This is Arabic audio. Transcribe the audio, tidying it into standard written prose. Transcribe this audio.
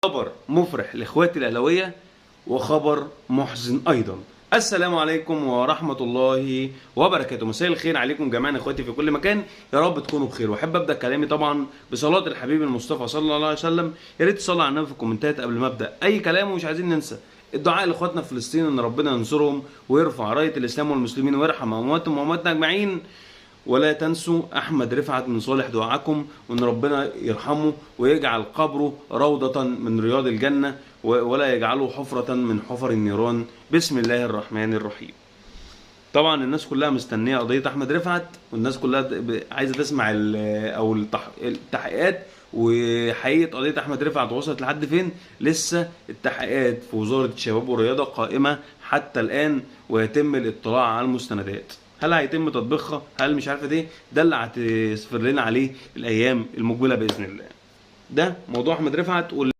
خبر مفرح لاخواتي الاهلاويه وخبر محزن ايضا. السلام عليكم ورحمه الله وبركاته. مساء الخير عليكم جميعا اخواتي في كل مكان، يا رب تكونوا بخير. واحب ابدا كلامي طبعا بصلاه الحبيب المصطفى صلى الله عليه وسلم. يا ريت تصلوا على النبي في الكومنتات قبل ما ابدا اي كلام، ومش عايزين ننسى الدعاء لاخواتنا في فلسطين ان ربنا ينصرهم ويرفع رايه الاسلام والمسلمين ويرحم امواتهم وامواتنا اجمعين. ولا تنسوا احمد رفعت من صالح دعائكم، وان ربنا يرحمه ويجعل قبره روضة من رياض الجنة ولا يجعله حفرة من حفر النيران. بسم الله الرحمن الرحيم. طبعا الناس كلها مستنيه قضيه احمد رفعت، والناس كلها عايزه تسمع التحقيقات وحقيقه قضيه احمد رفعت وصلت لحد فين. لسه التحقيقات في وزاره الشباب والرياضه قائمه حتى الان، ويتم الاطلاع على المستندات. هل هيتم تطبيقها؟ هل مش عارفه ايه؟ ده اللي هتسفر لنا عليه الايام المقبله باذن الله. ده موضوع احمد رفعت.